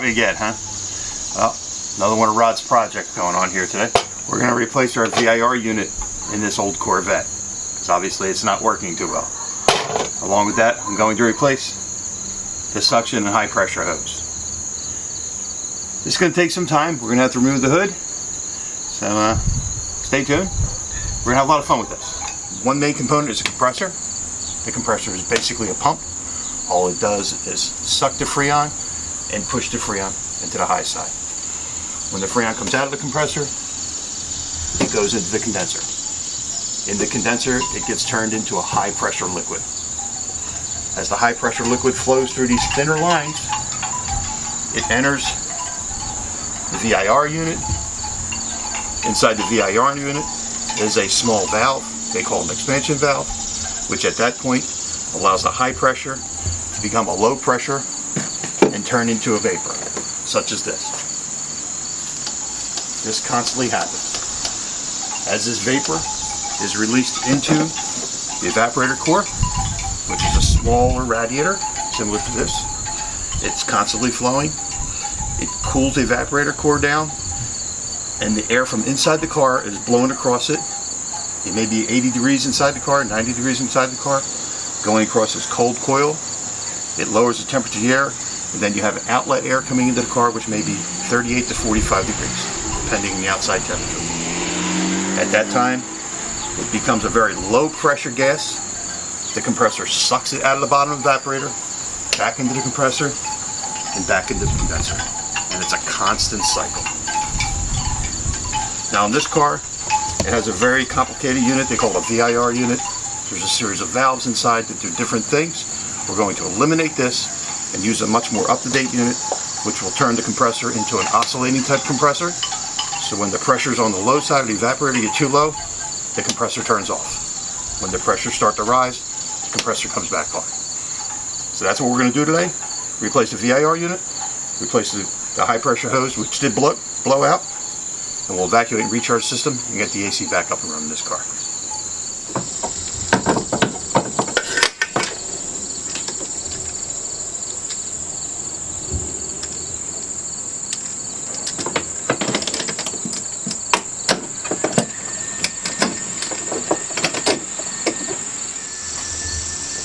caught me again, huh? Well, another one of Rod's projects going on here today. We're going to replace our VIR unit in this old Corvette, because obviously it's not working too well. Along with that, I'm going to replace the suction and high pressure hose. This is going to take some time. We're going to have to remove the hood, so stay tuned. We're going to have a lot of fun with this. One main component is a compressor. The compressor is basically a pump. All it does is suck the Freon and push the Freon into the high side. When the Freon comes out of the compressor, it goes into the condenser. In the condenser, it gets turned into a high pressure liquid. As the high pressure liquid flows through these thinner lines, it enters the VIR unit. Inside the VIR unit is a small valve, they call it an expansion valve, which at that point allows the high pressure to become a low pressure and turn into a vapor, such as this. This constantly happens. As this vapor is released into the evaporator core, which is a smaller radiator, similar to this, it's constantly flowing. It cools the evaporator core down, and the air from inside the car is blowing across it. It may be 80 degrees inside the car, 90 degrees inside the car, going across this cold coil. It lowers the temperature of the air, and then you have outlet air coming into the car, which may be 38 to 45 degrees, depending on the outside temperature. At that time, it becomes a very low pressure gas. The compressor sucks it out of the bottom of the evaporator, back into the compressor, and back into the condenser. And it's a constant cycle. Now in this car, it has a very complicated unit. They call it a VIR unit. There's a series of valves inside that do different things. We're going to eliminate this and use a much more up-to-date unit, which will turn the compressor into an oscillating type compressor. So when the pressure is on the low side of the evaporator get too low, the compressor turns off. When the pressures start to rise, the compressor comes back on. So that's what we're going to do today. Replace the VIR unit, replace the high pressure hose, which did blow out, and we'll evacuate and recharge the system and get the AC back up and running this car.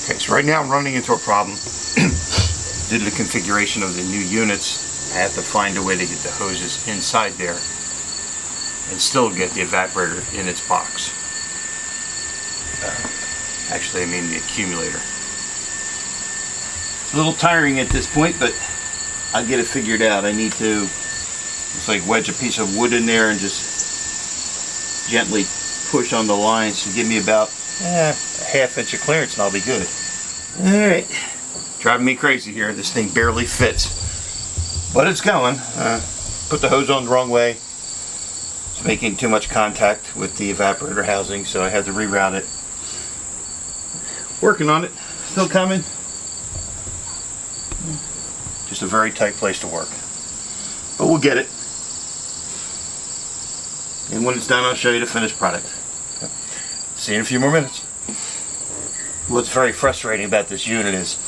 Okay, so right now I'm running into a problem. Due to the configuration of the new units, I have to find a way to get the hoses inside there and still get the evaporator in its box. Actually, I mean the accumulator. It's a little tiring at this point, but I'll get it figured out. I need to just like wedge a piece of wood in there and just gently push on the lines to give me about a ½ inch of clearance, and I'll be good. Alright. Driving me crazy here. This thing barely fits. But it's going. Put the hose on the wrong way. It's making too much contact with the evaporator housing, so I had to reroute it. Working on it. Still coming. Just a very tight place to work. But we'll get it. And when it's done, I'll show you the finished product. See you in a few more minutes. What's very frustrating about this unit is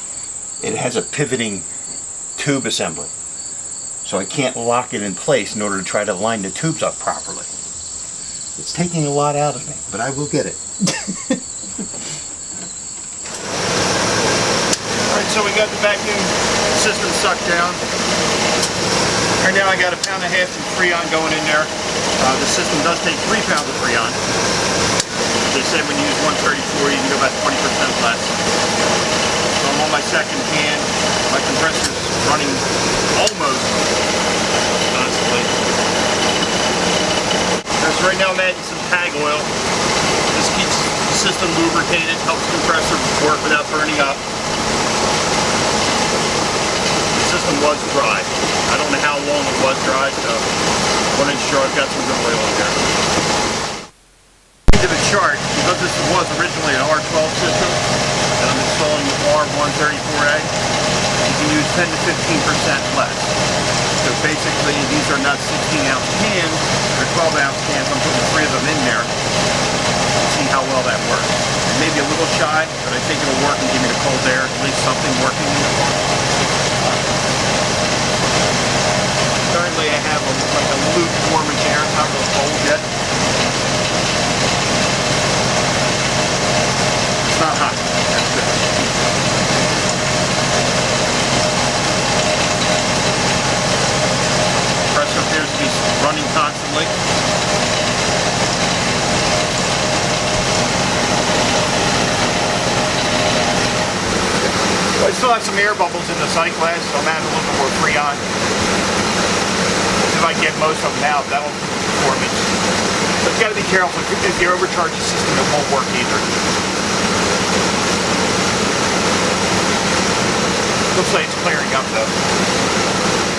it has a pivoting tube assembly. So I can't lock it in place in order to try to line the tubes up properly. It's taking a lot out of me, but I will get it. Alright, so we got the vacuum system sucked down. Right now I got 1.5 pounds of Freon going in there. The system does take 3 pounds of Freon. They said when you use 134 you can go about 20% less. So I'm on my second can. My compressor is running almost constantly. So right now I'm adding some tag oil. This keeps the system lubricated, helps the compressor work without burning up. The system was dry. I don't know how long it was dry, so I want to ensure I've got some good oil in there. To the chart, because this was originally an R12 system, and I'm installing the R134A, you can use 10 to 15% less. So basically, these are not 16-ounce cans, they're 12-ounce cans. I'm putting 3 of them in there to see how well that works. It may be a little shy, but I think it'll work and give me the cold air, at least something working in the car. still have some air bubbles in the sight glass, so I'm adding a little bit more Freon. If I get most of them out, that'll improve performance. But you got to be careful. If you overcharge the system, it won't work either. Looks like it's clearing up though.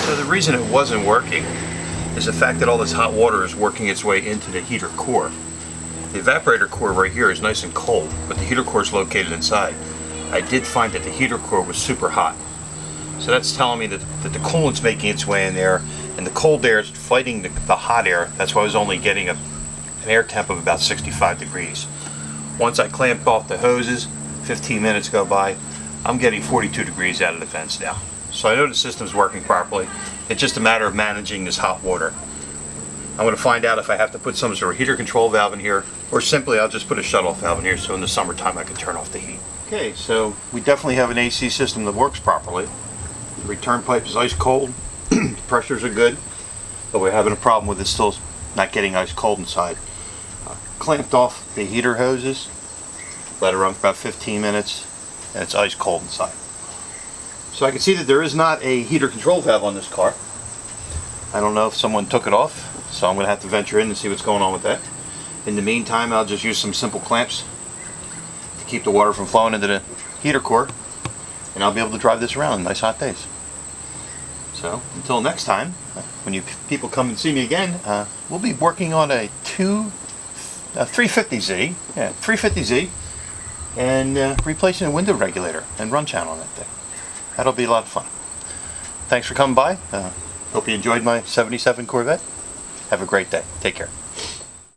So the reason it wasn't working is the fact that all this hot water is working its way into the heater core. The evaporator core right here is nice and cold, but the heater core is located inside. I did find that the heater core was super hot. So that's telling me that the coolant's making its way in there, and the cold air is fighting the hot air. That's why I was only getting an air temp of about 65 degrees. Once I clamped off the hoses, 15 minutes go by, I'm getting 42 degrees out of the vents now. So I know the system's working properly. It's just a matter of managing this hot water. I'm going to find out if I have to put some sort of heater control valve in here, or simply I'll just put a shut-off valve in here so in the summertime I can turn off the heat. Okay, so we definitely have an AC system that works properly. The return pipe is ice cold, the pressures are good, but we're having a problem with it still not getting ice cold inside. Clamped off the heater hoses, let it run for about 15 minutes, and it's ice cold inside. So I can see that there is not a heater control valve on this car. I don't know if someone took it off, so I'm going to have to venture in and see what's going on with that. In the meantime, I'll just use some simple clamps to keep the water from flowing into the heater core, and I'll be able to drive this around on nice hot days. So until next time, when you people come and see me again, we'll be working on a 350Z, 350Z, and replacing a window regulator and run channel on that thing. That'll be a lot of fun. Thanks for coming by. Hope you enjoyed my '77 Corvette. Have a great day. Take care.